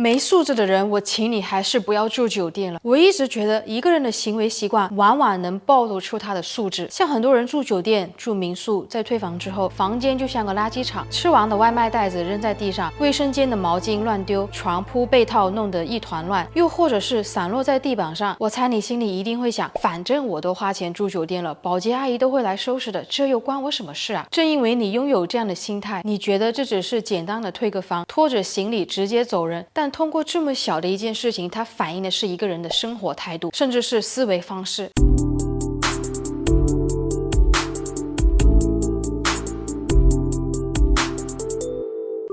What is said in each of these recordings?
没素质的人，我请你还是不要住酒店了。我一直觉得一个人的行为习惯往往能暴露出他的素质。像很多人住酒店、住民宿，在退房之后，房间就像个垃圾场，吃完的外卖袋子扔在地上，卫生间的毛巾乱丢，床铺被套弄得一团乱，又或者是散落在地板上。我猜你心里一定会想，反正我都花钱住酒店了，保洁阿姨都会来收拾的，这又关我什么事啊？正因为你拥有这样的心态，你觉得这只是简单的退个房，拖着行李直接走人，但通过这么小的一件事情，它反映的是一个人的生活态度，甚至是思维方式。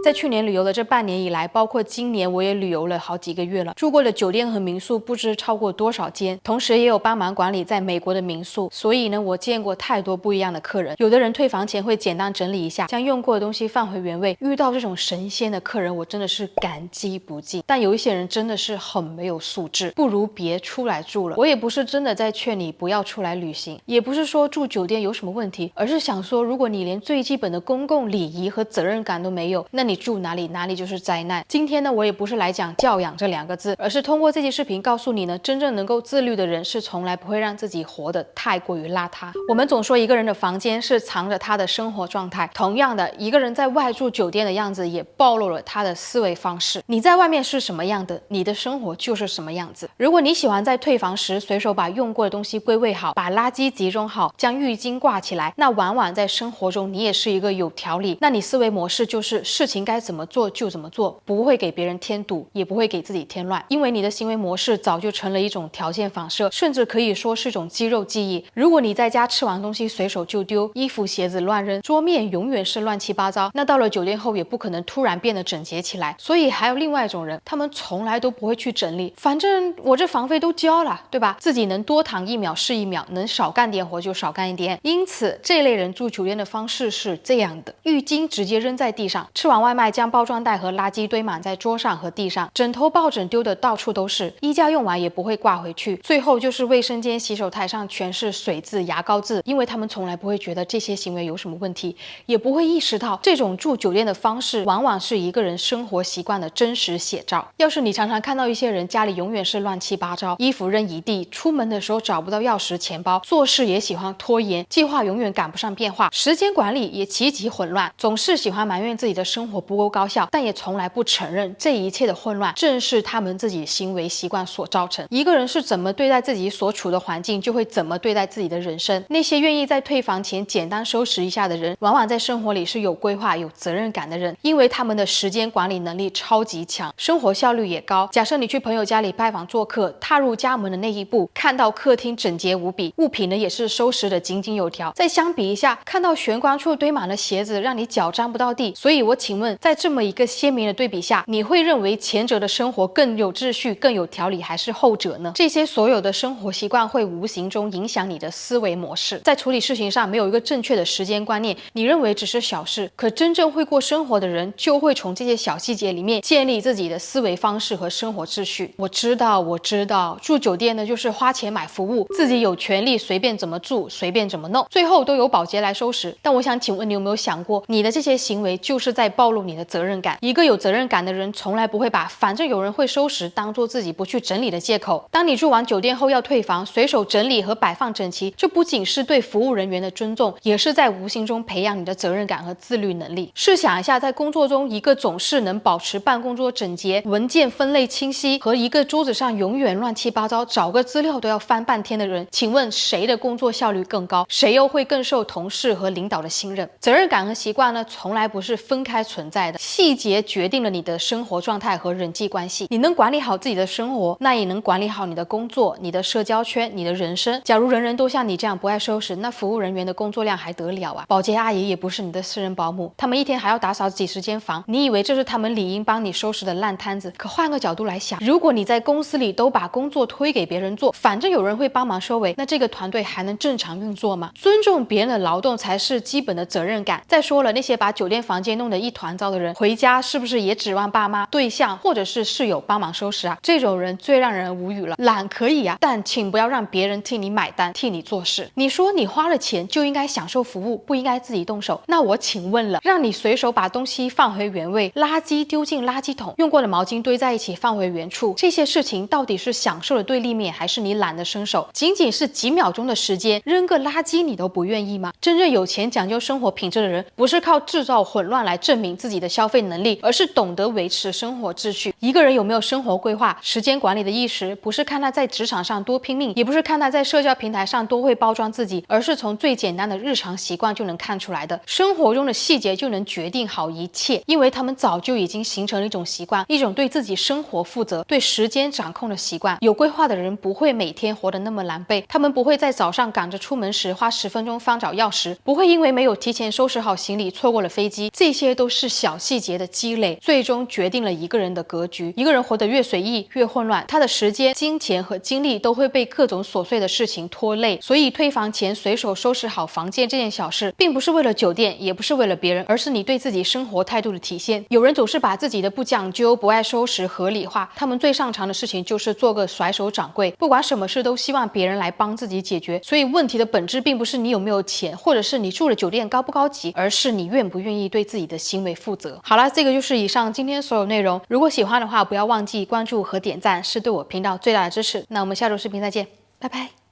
在去年旅游的这半年以来，包括今年我也旅游了好几个月了，住过的酒店和民宿不知超过多少间，同时也有帮忙管理在美国的民宿，所以呢，我见过太多不一样的客人。有的人退房前会简单整理一下，将用过的东西放回原位。遇到这种神仙的客人，我真的是感激不尽。但有一些人真的是很没有素质，不如别出来住了。我也不是真的在劝你不要出来旅行，也不是说住酒店有什么问题，而是想说，如果你连最基本的公共礼仪和责任感都没有，那你住哪里就是灾难。今天呢，我也不是来讲教养这两个字，而是通过这期视频告诉你呢，真正能够自律的人是从来不会让自己活得太过于邋遢。我们总说一个人的房间是藏着他的生活状态，同样的，一个人在外住酒店的样子也暴露了他的思维方式。你在外面是什么样的，你的生活就是什么样子。如果你喜欢在退房时随手把用过的东西归位好，把垃圾集中好，将浴巾挂起来，那往往在生活中你也是一个有条理，那你思维模式就是事情该怎么做就怎么做，不会给别人添堵，也不会给自己添乱，因为你的行为模式早就成了一种条件反射，甚至可以说是一种肌肉记忆。如果你在家吃完东西随手就丢，衣服鞋子乱扔，桌面永远是乱七八糟，那到了酒店后也不可能突然变得整洁起来。所以还有另外一种人，他们从来都不会去整理，反正我这房费都交了，对吧？自己能多躺一秒是一秒，能少干点活就少干一点。因此这类人住酒店的方式是这样的：浴巾直接扔在地上，吃完外卖将包装袋和垃圾堆满在桌上和地上，枕头抱枕丢的到处都是，衣架用完也不会挂回去，最后就是卫生间洗手台上全是水渍、牙膏渍，因为他们从来不会觉得这些行为有什么问题，也不会意识到这种住酒店的方式往往是一个人生活习惯的真实写照。要是你常常看到一些人家里永远是乱七八糟，衣服扔一地，出门的时候找不到钥匙、钱包，做事也喜欢拖延，计划永远赶不上变化，时间管理也极其混乱，总是喜欢埋怨自己的生活不够高效，但也从来不承认这一切的混乱正是他们自己行为习惯所造成。一个人是怎么对待自己所处的环境，就会怎么对待自己的人生。那些愿意在退房前简单收拾一下的人，往往在生活里是有规划、有责任感的人，因为他们的时间管理能力超级强，生活效率也高。假设你去朋友家里拜访做客，踏入家门的那一步，看到客厅整洁无比，物品呢也是收拾得井井有条，再相比一下，看到玄关处堆满了鞋子，让你脚沾不到地。所以我请问，在这么一个鲜明的对比下，你会认为前者的生活更有秩序、更有条理，还是后者呢？这些所有的生活习惯会无形中影响你的思维模式。在处理事情上没有一个正确的时间观念，你认为只是小事，可真正会过生活的人就会从这些小细节里面建立自己的思维方式和生活秩序。我知道，住酒店呢就是花钱买服务，自己有权利随便怎么住，随便怎么弄，最后都由保洁来收拾。但我想请问你有没有想过，你的这些行为就是在暴露你的责任感。一个有责任感的人从来不会把反正有人会收拾当做自己不去整理的借口。当你住完酒店后要退房，随手整理和摆放整齐，这不仅是对服务人员的尊重，也是在无形中培养你的责任感和自律能力。试想一下，在工作中，一个总是能保持办公桌整洁、文件分类清晰，和一个桌子上永远乱七八糟，找个资料都要翻半天的人，请问谁的工作效率更高？谁又会更受同事和领导的信任？责任感和习惯呢，从来不是分开存在的，细节决定了你的生活状态和人际关系。你能管理好自己的生活，那也能管理好你的工作、你的社交圈、你的人生。假如人人都像你这样不爱收拾，那服务人员的工作量还得了啊？保洁阿姨也不是你的私人保姆，他们一天还要打扫几十间房，你以为这是他们理应帮你收拾的烂摊子？可换个角度来想，如果你在公司里都把工作推给别人做，反正有人会帮忙收尾，那这个团队还能正常运作吗？尊重别人的劳动才是基本的责任感。再说了，那些把酒店房间弄得一团烦躁的人，回家是不是也指望爸妈、对象或者是室友帮忙收拾啊？这种人最让人无语了。懒可以啊，但请不要让别人替你买单，替你做事。你说你花了钱就应该享受服务，不应该自己动手。那我请问了，让你随手把东西放回原位，垃圾丢进垃圾桶，用过的毛巾堆在一起放回原处，这些事情到底是享受的对立面，还是你懒得伸手？仅仅是几秒钟的时间，扔个垃圾你都不愿意吗？真正有钱讲究生活品质的人，不是靠制造混乱来证明自己的消费能力，而是懂得维持生活秩序。一个人有没有生活规划、时间管理的意识，不是看他在职场上多拼命，也不是看他在社交平台上多会包装自己，而是从最简单的日常习惯就能看出来的。生活中的细节就能决定好一切，因为他们早就已经形成了一种习惯，一种对自己生活负责、对时间掌控的习惯。有规划的人不会每天活得那么狼狈，他们不会在早上赶着出门时花10分钟翻找钥匙，不会因为没有提前收拾好行李错过了飞机。这些都是小细节的积累，最终决定了一个人的格局。一个人活得越随意、越混乱，他的时间、金钱和精力都会被各种琐碎的事情拖累。所以退房前随手收拾好房间这件小事，并不是为了酒店，也不是为了别人，而是你对自己生活态度的体现。有人总是把自己的不讲究、不爱收拾合理化，他们最擅长的事情就是做个甩手掌柜，不管什么事都希望别人来帮自己解决。所以问题的本质并不是你有没有钱，或者是你住的酒店高不高级，而是你愿不愿意对自己的行为负责。好了，这个就是以上今天所有内容。如果喜欢的话，不要忘记关注和点赞，是对我频道最大的支持。那我们下周视频再见，拜拜。